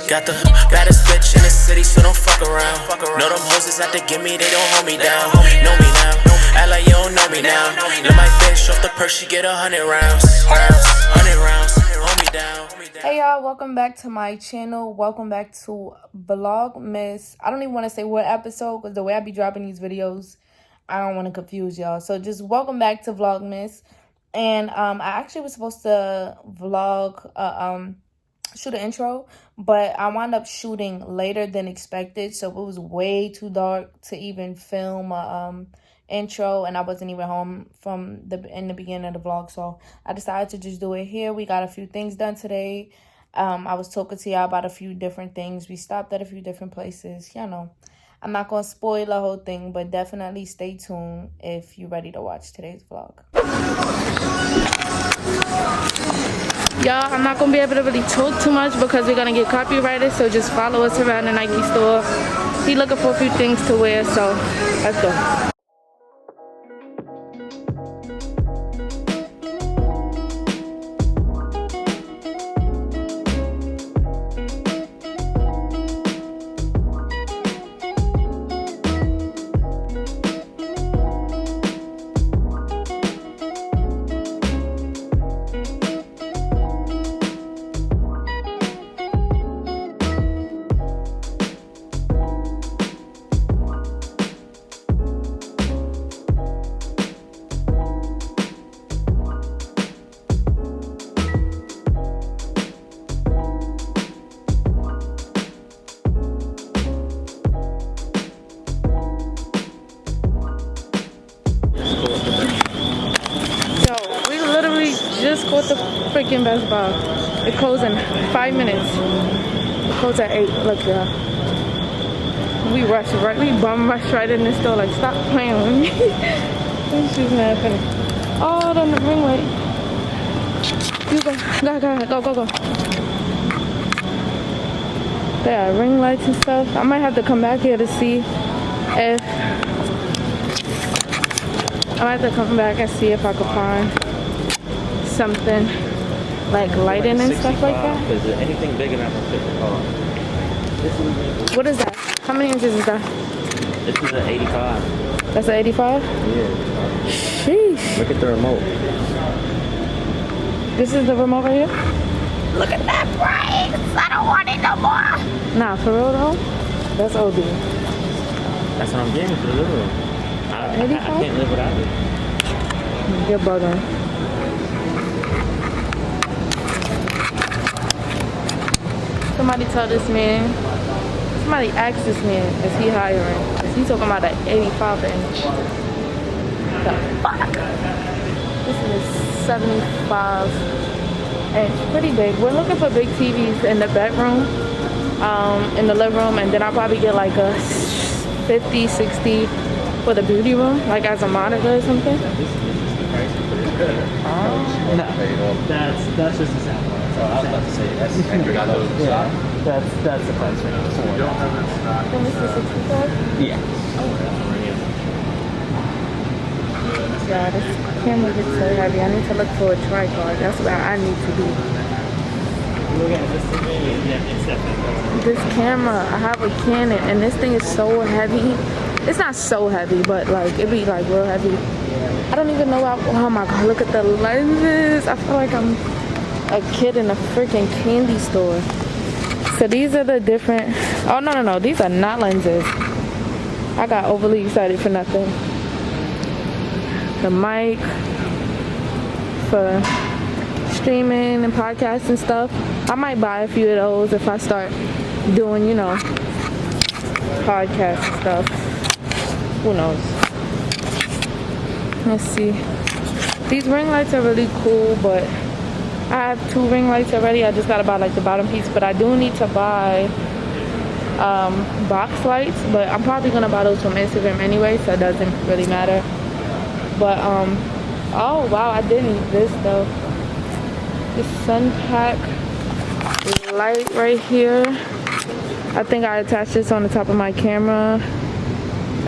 Got the baddest bitch in the city, so don't fuck around. Know them hoes is out to get me, they don't hold me down. Know me now, act like you don't know me now. Let my bitch off the purse, she get 100 rounds. 100 rounds, hold me down. Hey y'all, welcome back to my channel. Welcome back to VLOGMAS. I don't even want to say what episode because the way I be dropping these videos, I don't want to confuse y'all. So just welcome back to VLOGMAS. And I actually was supposed to vlog shoot an intro, but I wound up shooting later than expected, so it was way too dark to even film a intro, and I wasn't even home in the beginning of the vlog, so I decided to just do it here. We got a few things done today. I was talking to y'all about a few different things. We stopped at a few different places. You know, I'm not gonna spoil the whole thing, but definitely stay tuned if you're ready to watch today's vlog. Y'all, I'm not gonna be able to really talk too much because we're gonna get copyrighted, so just follow us around the Nike store. Be looking for a few things to wear, so let's go. Just caught the freaking Best Buy. It closed in 5 minutes. It closed at 8. Look, y'all. We rushed right. We bum rushed right in the store. Like, stop playing with me. This shit's not funny. Oh, then the ring light. You go. Go. There are ring lights and stuff. I might have to come back here to see if I could find something like lighting and stuff like that. Is there anything big enough to fit the car? What is that? How many inches is that? This is an 85. That's an 85? Yeah. Sheesh. Look at the remote. This is the remote right here? Look at that price. I don't want it no more. Nah, for real though? That's OD. That's what I'm getting for real. I can't live without it. You're bugging. Somebody asked this man, is he hiring? Is he talking about an 85 inch? The fuck? This is 75 inch, pretty big. We're looking for big TVs in the bedroom, in the living room, and then I'll probably get like a 50, 60 for the beauty room, like as a monitor or something. No, that's just a sample. So I was about to say that's the price range. Then this is 65? Yeah. Yeah, this camera gets so heavy. I need to look for a tripod. That's where I need to be. This camera, I have a Canon, and this thing is so heavy. It's not so heavy, but like it be like real heavy. I don't even know oh my god, look at the lenses. I feel like I'm a kid in a freaking candy store. So these are the different, oh no, these are not lenses. I got overly excited for nothing. The mic for streaming and podcasts and stuff. I might buy a few of those if I start doing, you know, podcasts and stuff. Who knows? Let's see. These ring lights are really cool, but I have 2 ring lights already. I just gotta buy like the bottom piece, but I do need to buy box lights, but I'm probably gonna buy those from Instagram anyway, so it doesn't really matter. But oh wow, I did need this though. This sun pack light right here. I think I attached this on the top of my camera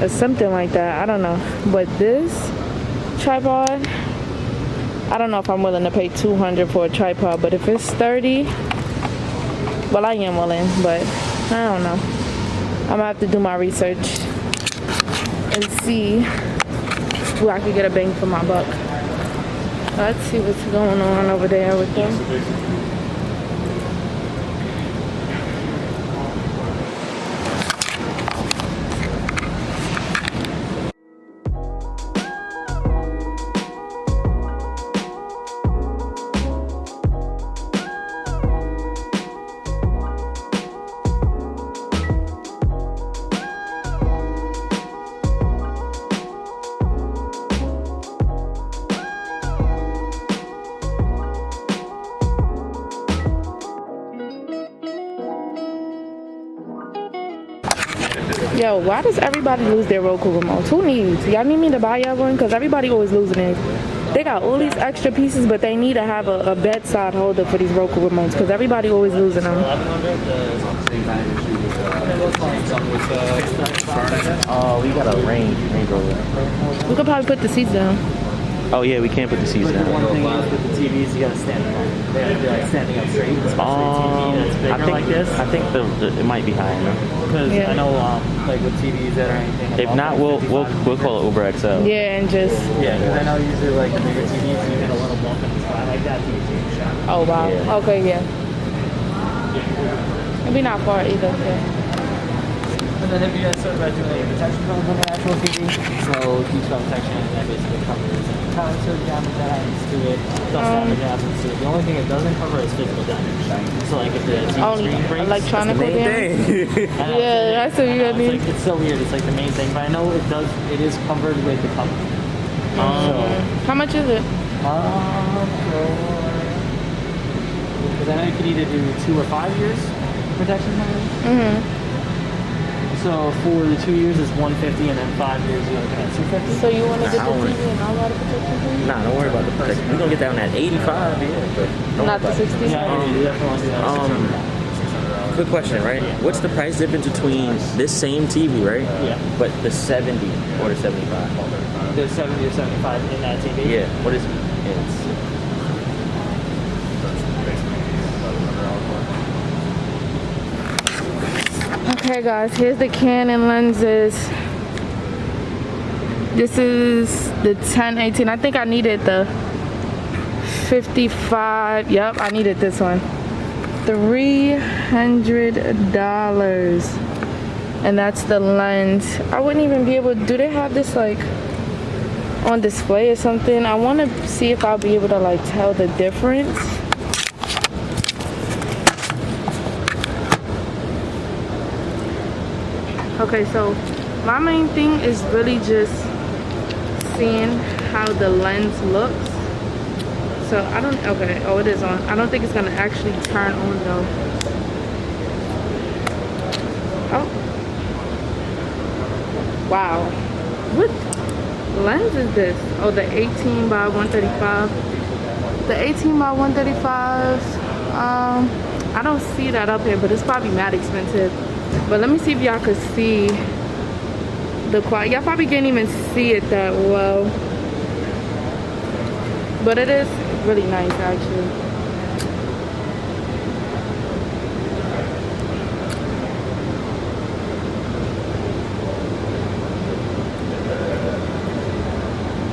or something like that. I don't know. But this tripod, I don't know if I'm willing to pay $200 for a tripod, but if it's $30, Well, I am willing, but I don't know. I'm gonna have to do my research and see who I could get a bang for my buck. Let's see what's going on over there with them. Yo, why does everybody lose their Roku remotes? Who needs? Y'all need me to buy y'all one? Because everybody always losing it. They got all these extra pieces, but they need to have a bedside holder for these Roku remotes because everybody always losing them. Oh, we got a Range Rover. We could probably put the seats down. Oh yeah, we can't put the seats down. One thing is with the TVs, you gotta stand up. They have to be like standing up straight, especially a TV that's bigger like this. I think it might be high enough. Because I know, like with TVs that are anything. If not, we'll call it Uber XL. Yeah, and just. Yeah, because I know usually like the bigger TVs, you get a little bump in the side like that TV. Oh wow. Yeah. Okay, yeah. Maybe not far either. Yeah. And then if you guys start about doing a protection comes on the actual TV, so heat screen protection that basically covers any counter damage that happens to it, dust damage that happens to it. The only thing it doesn't cover is physical damage. So like if the TV screen breaks, electronic damage. Yeah, that's what you gotta do. It's so weird. It's like the main thing, but I know it is covered with the cover. How much is it? Because I know you could either do 2 or 5 years protection coverage. So for the 2 years is $150, and then 5 years you're looking at $250. So you want to get the TV and all that protection for you? Nah, don't worry about the protection. We're gonna get that on that 85, yeah, but Not the 60. Yeah, you definitely want to do that. quick question, right? Yeah. What's the price difference between this same TV, right? Yeah. But the 70 or the 75? The 70 or 75 in that TV? Yeah. What is it? It's Okay guys, here's the Canon lenses. This is the 1018. I think I needed the 55. Yep, I needed this one. $300. And that's the lens. I wouldn't even be able to, do they have this like on display or something? I want to see if I'll be able to like tell the difference. Okay, so my main thing is really just seeing how the lens looks. So I don't, okay, oh it is on. I don't think it's gonna actually turn on though. Oh. Wow. What lens is this? Oh, the 18 by 135. The 18 by 135, I don't see that up here, but it's probably mad expensive. But let me see if y'all could see the quality. Y'all probably can't even see it that well. But it is really nice actually.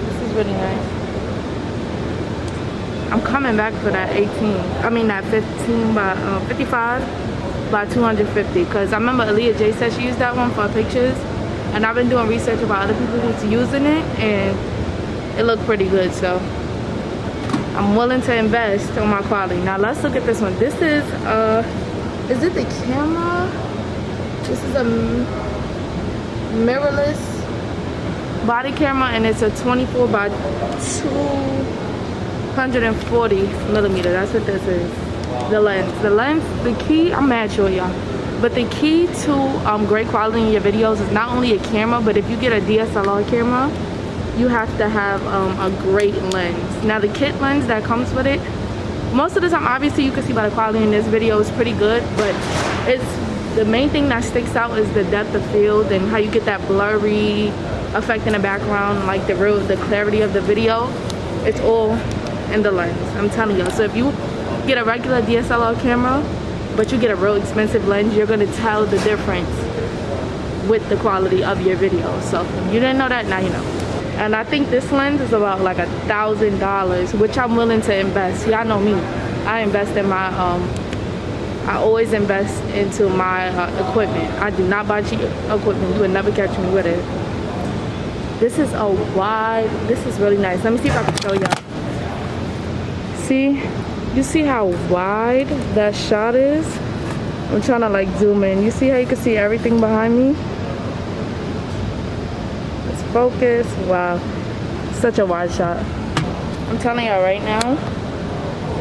This is really nice. I'm coming back for that 15 by 55 by 250, because I remember Aaliyah J said she used that one for pictures, and I've been doing research about other people who's using it and it looked pretty good, so I'm willing to invest on my quality. Now let's look at this one. This is it the camera? This is a mirrorless body camera, and it's a 24 by 240 millimeter. That's what this is. The lens, the key, I'm mad sure y'all, but the key to great quality in your videos is not only a camera, but if you get a DSLR camera, you have to have a great lens. Now the kit lens that comes with it, most of the time, obviously you can see by the quality in this video, is pretty good, but it's the main thing that sticks out is the depth of field and how you get that blurry effect in the background, like the clarity of the video. It's all in the lens, I'm telling you. So if you get a regular DSLR camera, but you get a real expensive lens, you're gonna tell the difference with the quality of your video. So if you didn't know that, now you know. And I think this lens is about like $1,000, which I'm willing to invest. Y'all know me, I invest in my I always invest into my equipment. I do not buy cheap equipment. You would never catch me with it. This is a wide, this is really nice. Let me see if I can show y'all. See, you see how wide that shot is? I'm trying to like zoom in. You see how you can see everything behind me? Let's focus. Wow, such a wide shot. I'm telling y'all right now,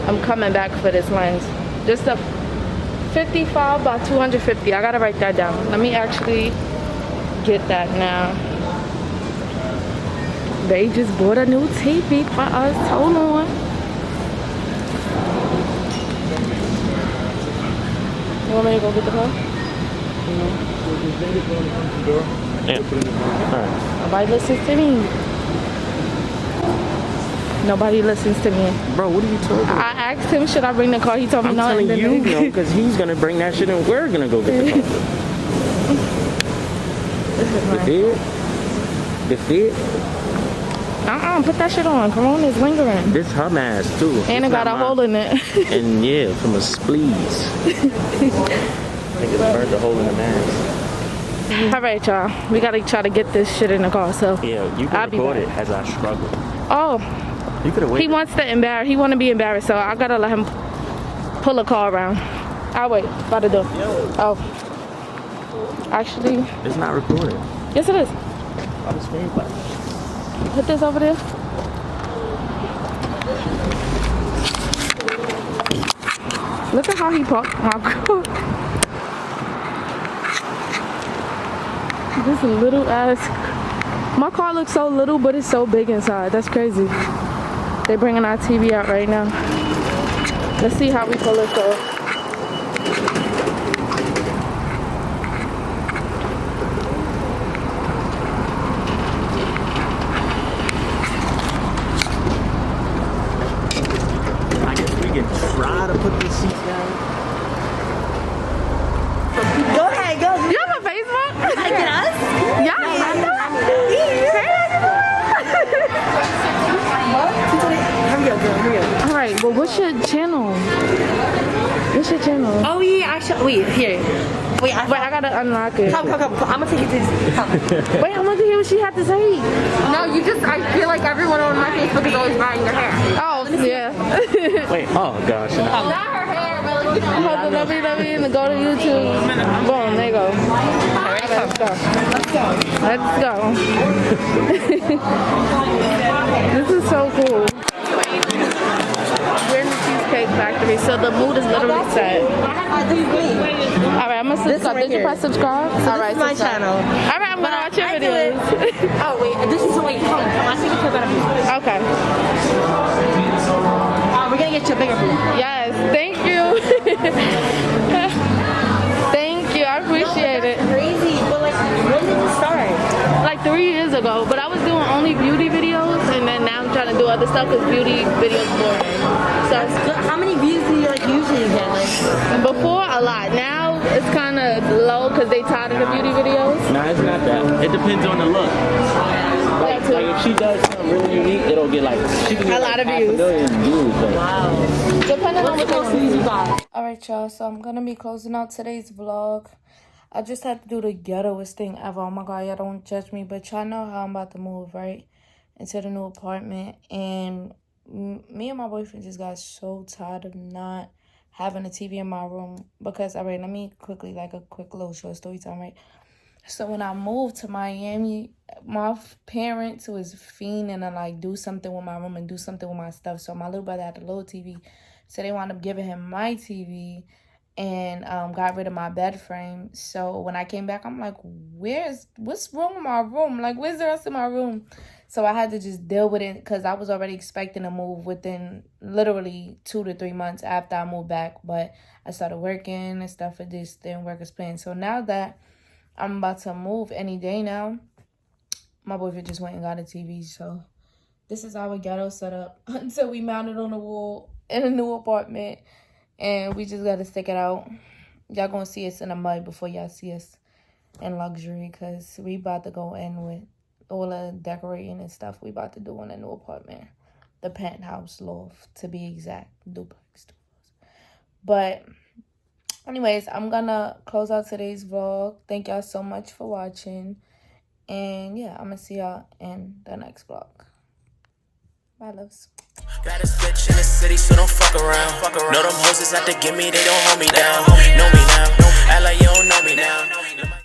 I'm coming back for this lens. Just a 55 by 250. I gotta write that down. Let me actually get that now. They just bought a new TV for us. Hold on. You want me to go get the car? Yeah. Alright. Nobody listens to me. Nobody listens to me. Bro, what are you talking about? I asked him, should I bring the car? He told me I'm no. telling you, no, because he's gonna bring that shit and we're gonna go get the car. The fit? The fit? Put that shit on. Corona is lingering. This her mask too. And it got a hole in it. And yeah, from a spleeze. I think it burnt a hole in the mask. All right, y'all. We gotta try to get this shit in the car. So Yeah, you can record it as I struggle. Oh, You could have waited. he wants to embarrass. He want to be embarrassed. So I gotta let him pull a car around. I'll wait by the door. Oh, actually, It's not recorded. yes, it is. On the screenplay. Put this over there. Look at how he parked my car. This little ass. My car looks so little, but it's so big inside. That's crazy. They're bringing our TV out right now. Let's see how we pull this off. I guess we can try to put the seat down. Go ahead, go. You have a Facebook? I get us? Yeah. Hurry up, girl, hurry up. All right. Well, what's your channel? What's your channel? Oh, yeah, wait, here. Wait, Wait, I gotta unlock it. Come. I'm gonna take you to this. Come. Wait, I want to hear what she had to say. No, I feel like everyone on my Facebook is always buying your hair. Oh, yeah. Wait, oh gosh. Not her hair, really. Hold on, let me go to YouTube. Boom, there you go. Okay, let's go. Let's go. This is so cool. We're in the Cheesecake Factory, so the mood is literally set. This is me. Alright, I'm gonna subscribe. right Did you here. press subscribe? Alright, This is my subscribe. channel. Alright, I'm gonna watch your videos. Oh, wait, this is, wait, come. I think it's better. Okay. We're gonna get you a bigger booth. Yes, thank you. Thank you, I appreciate it. Crazy, but like, when did you start? Like 3 years ago, but I was doing only beauty videos, and then now I'm trying to do other stuff because beauty videos boring. So How many views do you like usually get? Like, before, a lot. Now it's kind of low because they tired of the beauty videos. No, it's not that. It depends on the look. Like if she does something really unique, it'll get like she can get A lot like of half views. a million views. But Depending on what's the what most views you got? Alright, y'all, so I'm gonna be closing out today's vlog. I just had to do the ghettoest thing ever. Oh my god, y'all don't judge me, but y'all know how I'm about to move, right? Into the new apartment. And me and my boyfriend just got so tired of not having a TV in my room. Because, alright, let me quickly, like a quick little short story time, right? So when I moved to Miami, my parents was fiending to like do something with my room and do something with my stuff. So my little brother had a little TV. So they wound up giving him my TV and got rid of my bed frame. So when I came back, I'm like, what's wrong with my room? Like, where's the rest of my room? So I had to just deal with it because I was already expecting to move within literally 2 to 3 months after I moved back. But I started working and stuff. It just didn't work as planned. So now that I'm about to move any day now, my boyfriend just went and got a TV. So this is our ghetto setup until we mount it on the wall in a new apartment. And we just got to stick it out. Y'all going to see us in the mud before y'all see us in luxury, because we about to go in with all the decorating and stuff we about to do in a new apartment. The penthouse loft, to be exact. Duplex. But anyways, I'm going to close out today's vlog. Thank y'all so much for watching. And yeah, I'm going to see y'all in the next vlog. Bye, loves. Got a bitch in the city, so don't fuck around. Know them hoes is out to get me, they don't hold me down. Know me now, act like you don't know me now.